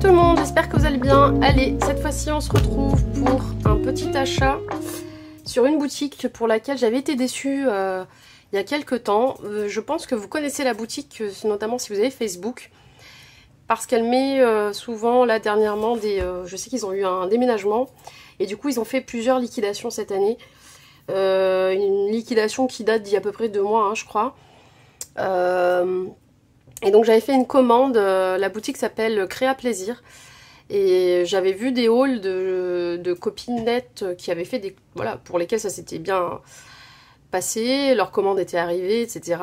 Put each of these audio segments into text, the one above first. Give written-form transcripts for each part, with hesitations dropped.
tout le monde, j'espère que vous allez bien. Allez, cette fois-ci on se retrouve pour un petit achat sur une boutique pour laquelle j'avais été déçue il y a quelques temps. Je pense que vous connaissez la boutique, notamment si vous avez Facebook, parce qu'elle met souvent là dernièrement je sais qu'ils ont eu un déménagement et du coup ils ont fait plusieurs liquidations cette année. Une liquidation qui date d'il y a à peu près 2 mois, hein, je crois. Et donc j'avais fait une commande, la boutique s'appelle Créa Plaisir. Et j'avais vu des hauls de copinettes qui avaient fait des... Voilà, pour lesquels ça s'était bien passé, leur commande était arrivée, etc.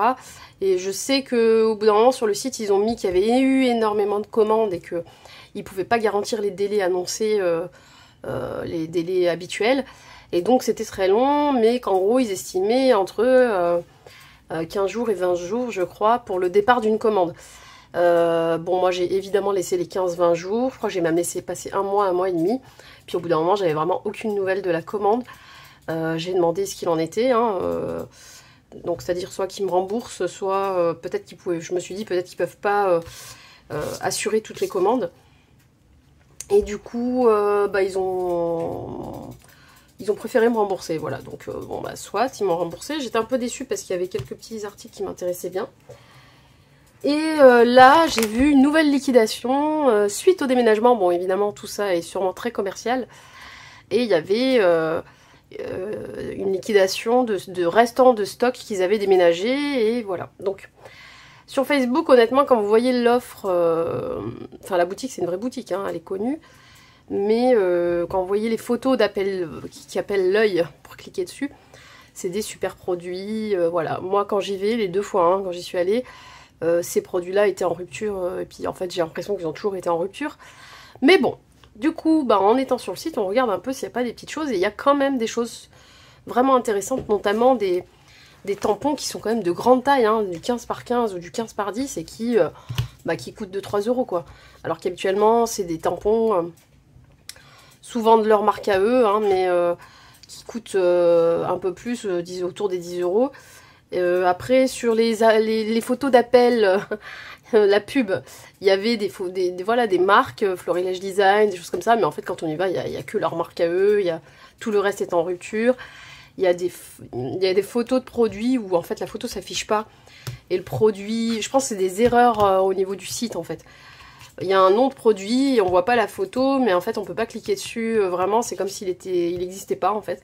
Et je sais qu'au bout d'un moment sur le site, ils ont mis qu'il y avait eu énormément de commandes et qu'ils ne pouvaient pas garantir les délais annoncés, les délais habituels. Et donc c'était très long, mais qu'en gros ils estimaient entre 15 jours et 20 jours, je crois, pour le départ d'une commande. Bon, moi j'ai évidemment laissé les 15-20 jours, je crois que j'ai même laissé passer un mois et demi. Puis au bout d'un moment, j'avais vraiment aucune nouvelle de la commande. J'ai demandé ce qu'il en était, hein, donc c'est-à-dire soit qu'ils me remboursent, soit peut-être qu'ils pouvaient, je me suis dit peut-être qu'ils peuvent pas assurer toutes les commandes. Et du coup, ils ont préféré me rembourser, voilà, donc bon bah soit, ils m'ont remboursé. J'étais un peu déçue parce qu'il y avait quelques petits articles qui m'intéressaient bien. Et là, j'ai vu une nouvelle liquidation suite au déménagement. Bon, évidemment, tout ça est sûrement très commercial. Et il y avait une liquidation de restants de stock qu'ils avaient déménagé, et voilà. Donc, sur Facebook, honnêtement, quand vous voyez l'offre, enfin la boutique, c'est une vraie boutique, hein, elle est connue. Mais quand vous voyez les photos d'appel qui appellent l'œil pour cliquer dessus, c'est des super produits. Voilà, moi quand j'y vais, les 2 fois, hein, quand j'y suis allée, ces produits-là étaient en rupture. Et puis en fait, j'ai l'impression qu'ils ont toujours été en rupture. Mais bon, du coup, en étant sur le site, on regarde un peu s'il n'y a pas des petites choses. Et il y a quand même des choses vraiment intéressantes, notamment des tampons qui sont quand même de grande taille, hein, du 15 par 15 ou du 15 par 10 et qui coûtent 2-3 € quoi. Alors qu'habituellement, c'est des tampons... souvent de leur marque à eux, hein, mais qui coûtent un peu plus, autour des 10 €. Après, sur les photos d'appel, la pub, il y avait des marques, Florilège Design, des choses comme ça, mais en fait, quand on y va, il n'y a que leur marque à eux, tout le reste est en rupture. Il y a des photos de produits où en fait la photo s'affiche pas, et le produit, je pense que c'est des erreurs au niveau du site en fait. Il y a un nom de produit, et on voit pas la photo, mais en fait on peut pas cliquer dessus, vraiment c'est comme s'il n'existait pas en fait.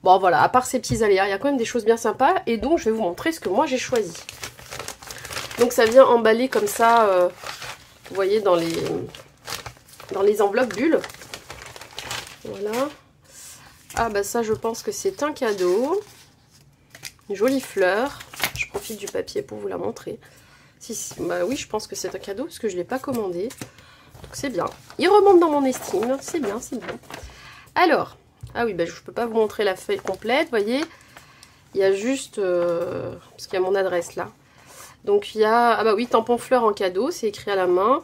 Bon voilà, à part ces petits aléas, il y a quand même des choses bien sympas, et donc je vais vous montrer ce que moi j'ai choisi. Donc ça vient emballé comme ça, vous voyez, dans les enveloppes bulles. Voilà. Ah bah ça je pense que c'est un cadeau. Une jolie fleur. Je profite du papier pour vous la montrer. Bah oui, je pense que c'est un cadeau parce que je ne l'ai pas commandé. Donc c'est bien. Il remonte dans mon estime. C'est bien, c'est bien. Alors, ah oui, je ne peux pas vous montrer la feuille complète, vous voyez. Il y a juste... parce qu'il y a mon adresse là. Donc il y a... Ah bah oui, tampon fleur en cadeau, c'est écrit à la main.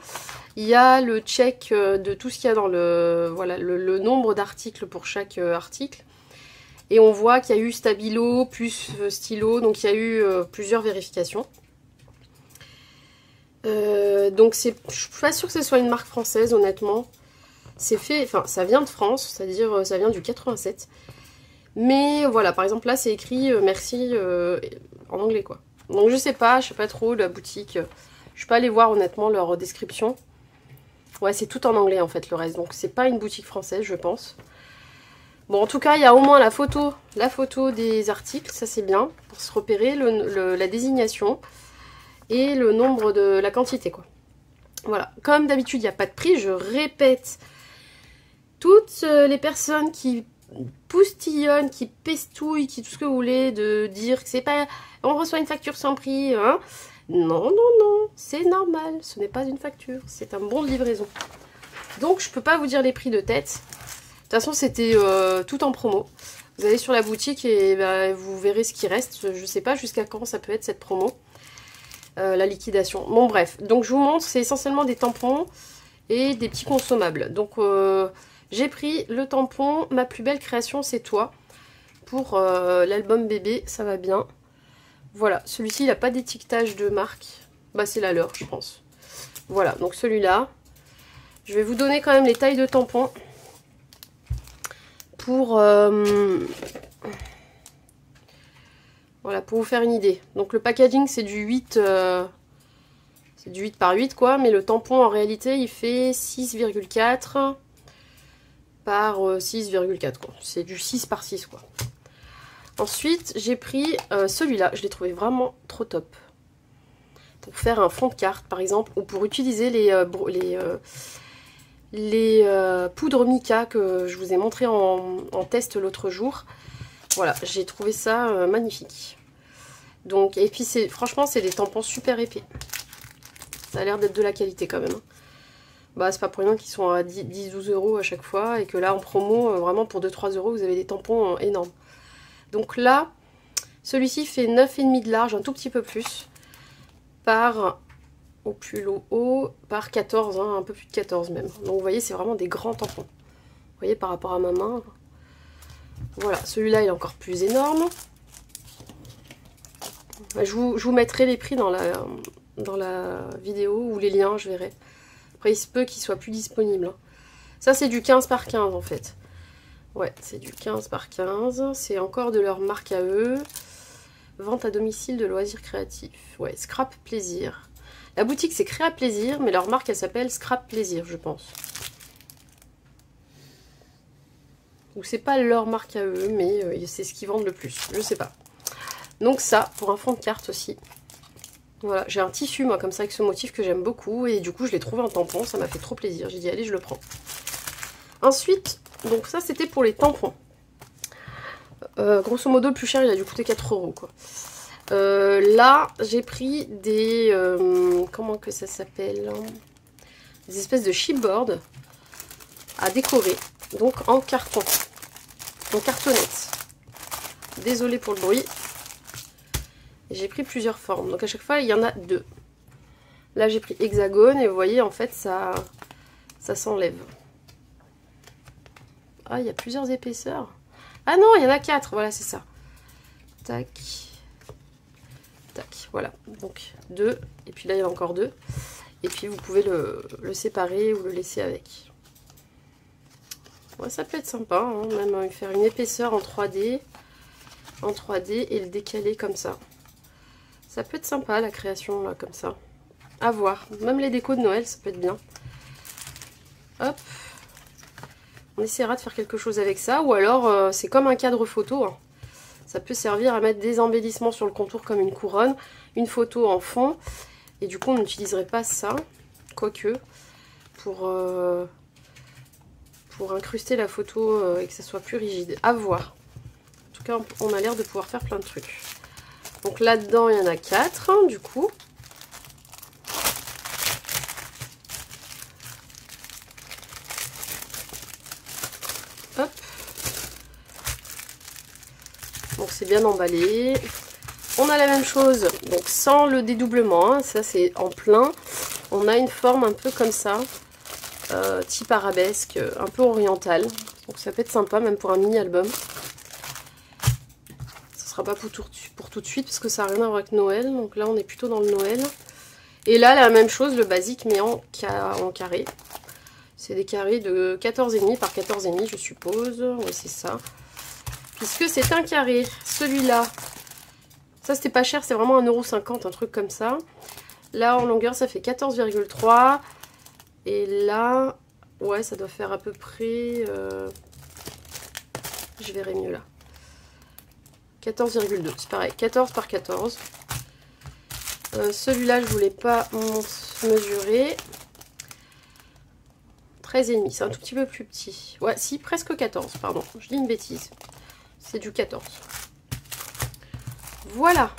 Il y a le check de tout ce qu'il y a dans le... Voilà, le nombre d'articles pour chaque article. Et on voit qu'il y a eu stabilo plus stylo. Donc il y a eu plusieurs vérifications. Donc je suis pas sûre que ce soit une marque française, honnêtement. C'est fait, enfin ça vient de France, c'est-à-dire ça vient du 87. Mais voilà, par exemple là c'est écrit merci en anglais quoi. Donc je sais pas trop la boutique. Je suis pas allée voir honnêtement leur description. Ouais, c'est tout en anglais en fait le reste, donc c'est pas une boutique française je pense. Bon, en tout cas il y a au moins la photo des articles, ça c'est bien pour se repérer, la désignation. Et le nombre de la quantité quoi. Voilà, comme d'habitude il n'y a pas de prix, je répète, toutes les personnes qui poustillonnent, qui pestouillent, qui tout ce que vous voulez, de dire que c'est pas, on reçoit une facture sans prix, hein. Non, c'est normal, ce n'est pas une facture, c'est un bon de livraison. Donc je peux pas vous dire les prix de tête. De toute façon c'était tout en promo. Vous allez sur la boutique et vous verrez ce qui reste. Je sais pas jusqu'à quand ça peut être cette promo. La liquidation. Bon bref, donc je vous montre, c'est essentiellement des tampons et des petits consommables. Donc j'ai pris le tampon Ma plus belle création c'est toi pour l'album bébé, ça va bien. Voilà, celui-ci il n'a pas d'étiquetage de marque, bah c'est la leur je pense. Voilà, donc celui-là. Je vais vous donner quand même les tailles de tampons pour, voilà, pour vous faire une idée. Donc le packaging c'est du 8, c'est du 8 par 8 quoi, mais le tampon en réalité il fait 6,4 par 6,4 quoi. C'est du 6 par 6 quoi. Ensuite j'ai pris celui-là, je l'ai trouvé vraiment trop top. Pour faire un fond de carte par exemple, ou pour utiliser les poudres mica que je vous ai montré en test l'autre jour. Voilà, j'ai trouvé ça magnifique. Donc, et puis franchement c'est des tampons super épais. Ça a l'air d'être de la qualité quand même. Bah c'est pas pour rien qu'ils sont à 10-12 € à chaque fois. Et que là en promo, vraiment pour 2-3 € vous avez des tampons énormes. Donc là, celui-ci fait 9,5 de large, un tout petit peu plus. Par, au plus haut, par 14, hein, un peu plus de 14 même. Donc vous voyez c'est vraiment des grands tampons. Vous voyez par rapport à ma main. Voilà, celui-là il est encore plus énorme. Je vous mettrai les prix dans la vidéo ou les liens, je verrai. Après, il se peut qu'il soit plus disponible. Ça, c'est du 15 par 15 en fait. Ouais, c'est du 15 par 15. C'est encore de leur marque à eux. Vente à domicile de loisirs créatifs. Ouais, Scrap Plaisir. La boutique, c'est Créa Plaisir, mais leur marque, elle s'appelle Scrap Plaisir, je pense. Ou c'est pas leur marque à eux, mais c'est ce qu'ils vendent le plus. Je sais pas. Donc ça, pour un fond de carte aussi. Voilà, j'ai un tissu, moi, comme ça, avec ce motif que j'aime beaucoup. Et du coup, je l'ai trouvé en tampon. Ça m'a fait trop plaisir. J'ai dit, allez, je le prends. Ensuite, donc ça, c'était pour les tampons. Grosso modo, le plus cher, il a dû coûter 4 €, quoi. Là, j'ai pris des... comment que ça s'appelle? Des espèces de chipboard à décorer. Donc, en carton. En cartonnette. Désolée pour le bruit. J'ai pris plusieurs formes. Donc à chaque fois, il y en a 2. Là, j'ai pris hexagone et vous voyez, en fait, ça s'enlève. Ah, il y a plusieurs épaisseurs. Ah non, il y en a 4. Voilà, c'est ça. Tac. Tac, voilà. Donc 2. Et puis là, il y en a encore 2. Et puis, vous pouvez le séparer ou le laisser avec. Ouais, ça peut être sympa, hein, même faire une épaisseur en 3D. En 3D et le décaler comme ça. Ça peut être sympa la création là comme ça. À voir. Même les décos de Noël, ça peut être bien. Hop. On essaiera de faire quelque chose avec ça. Ou alors c'est comme un cadre photo. Hein. Ça peut servir à mettre des embellissements sur le contour comme une couronne. Une photo en fond. Et du coup on n'utiliserait pas ça. Quoique. Pour incruster la photo et que ça soit plus rigide. À voir. En tout cas on a l'air de pouvoir faire plein de trucs. Donc là-dedans, il y en a 4, hein, du coup. Hop. Donc c'est bien emballé. On a la même chose, donc sans le dédoublement, hein, ça c'est en plein. On a une forme un peu comme ça, type arabesque, un peu orientale. Donc ça peut être sympa, même pour un mini-album. Ce sera pas pour tout de suite parce que ça n'a rien à voir avec Noël. Donc là on est plutôt dans le Noël. Et là la même chose, le basique mais en carré. C'est des carrés de 14,5 par 14,5 je suppose. Oui c'est ça. Puisque c'est un carré. Celui-là, ça c'était pas cher, c'est vraiment 1,50 €, un truc comme ça. Là en longueur ça fait 14,3. Et là, ouais ça doit faire à peu près... je verrai mieux là. 14,2, c'est pareil, 14 par 14. Celui-là, je voulais pas mesurer. 13,5, c'est un tout petit peu plus petit. Ouais, si, presque 14, pardon, je dis une bêtise. C'est du 14. Voilà.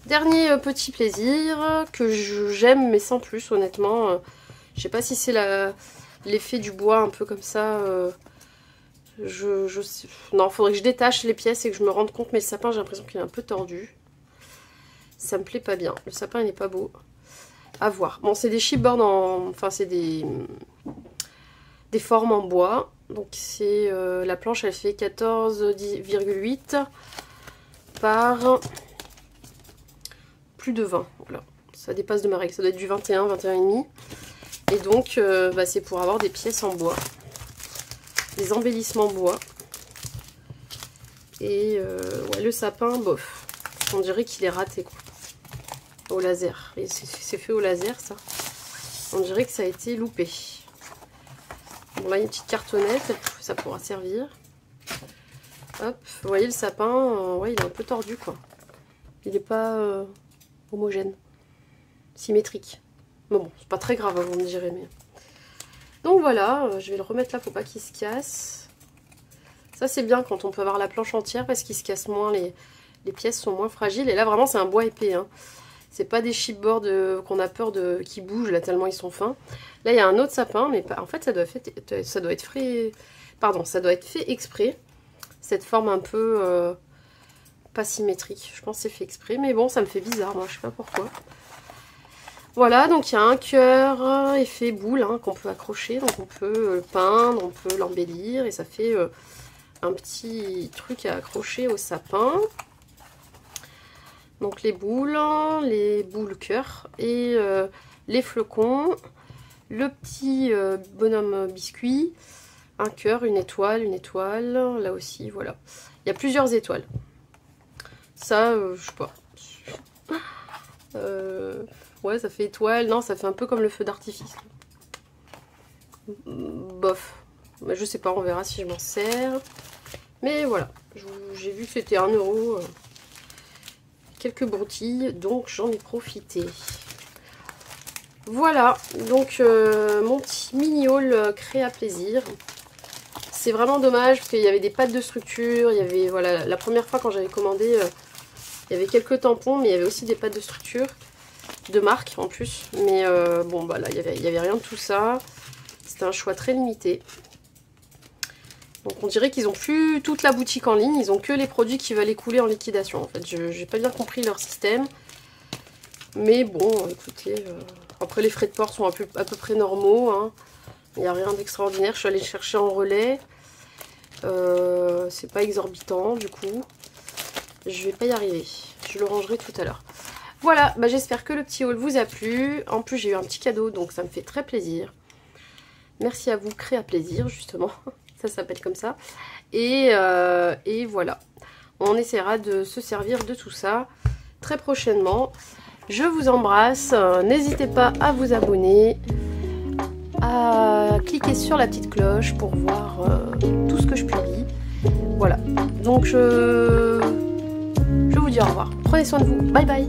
Dernier petit plaisir que j'aime, mais sans plus, honnêtement. Je sais pas si c'est l'effet du bois un peu comme ça... non, il faudrait que je détache les pièces et que je me rende compte, mais le sapin j'ai l'impression qu'il est un peu tordu. Ça me plaît pas bien. Le sapin il n'est pas beau. À voir. Bon, c'est des chipboards enfin c'est des formes en bois. Donc c'est la planche elle fait 14,8 par plus de 20. Voilà. Ça dépasse de ma règle. Ça doit être du 21, 21,5. Et donc c'est pour avoir des pièces en bois, des embellissements bois. Et ouais, le sapin, bof, on dirait qu'il est raté quoi. Au laser, et c'est fait au laser ça. On dirait que ça a été loupé. Bon là, une petite cartonnette, ça pourra servir. Hop, vous voyez le sapin, ouais, il est un peu tordu quoi. Il n'est pas homogène, symétrique. Mais bon, c'est pas très grave, vous me direz. Mais... Donc voilà, je vais le remettre là pour pas qu'il se casse. Ça c'est bien quand on peut avoir la planche entière parce qu'il se casse moins, les pièces sont moins fragiles. Et là vraiment c'est un bois épais, hein. C'est pas des chipboards qu'on a peur qui bougent là tellement ils sont fins. Là il y a un autre sapin, mais en fait ça doit être fait, pardon, ça doit être fait exprès. Cette forme un peu pas symétrique, je pense que c'est fait exprès, mais bon ça me fait bizarre moi, je sais pas pourquoi. Voilà, donc il y a un cœur effet boule hein, qu'on peut accrocher, donc on peut le peindre, on peut l'embellir et ça fait un petit truc à accrocher au sapin. Donc les boules cœur et les flocons, le petit bonhomme biscuit, un cœur, une étoile, là aussi, voilà. Il y a plusieurs étoiles. Ça, je sais pas. Ouais, ça fait étoile. Non, ça fait un peu comme le feu d'artifice. Bof. Mais je sais pas, on verra si je m'en sers. Mais voilà, j'ai vu que c'était 1 €. Quelques broutilles, donc j'en ai profité. Voilà, donc mon petit mini haul créa plaisir. C'est vraiment dommage parce qu'il y avait des pattes de structure, il y avait, voilà, la première fois quand j'avais commandé, il y avait quelques tampons, mais il y avait aussi des pattes de structure, de marque en plus. Mais bon, bah là, il y avait rien de tout ça. C'était un choix très limité. Donc on dirait qu'ils ont plus toute la boutique en ligne, ils ont que les produits qui veulent écouler en liquidation. En fait, j'ai pas bien compris leur système. Mais bon, écoutez, après les frais de port sont à peu près normaux. Hein. Il n'y a rien d'extraordinaire. Je suis allée chercher en relais. C'est pas exorbitant du coup. Je vais pas y arriver. Je le rangerai tout à l'heure. Voilà, bah, j'espère que le petit haul vous a plu. En plus, j'ai eu un petit cadeau, donc ça me fait très plaisir. Merci à vous, Créa Plaisir, justement. Ça s'appelle comme ça. Et voilà. On essaiera de se servir de tout ça très prochainement. Je vous embrasse. N'hésitez pas à vous abonner, à cliquer sur la petite cloche pour voir tout ce que je publie. Voilà. Donc je vous dis au revoir. Prenez soin de vous. Bye bye.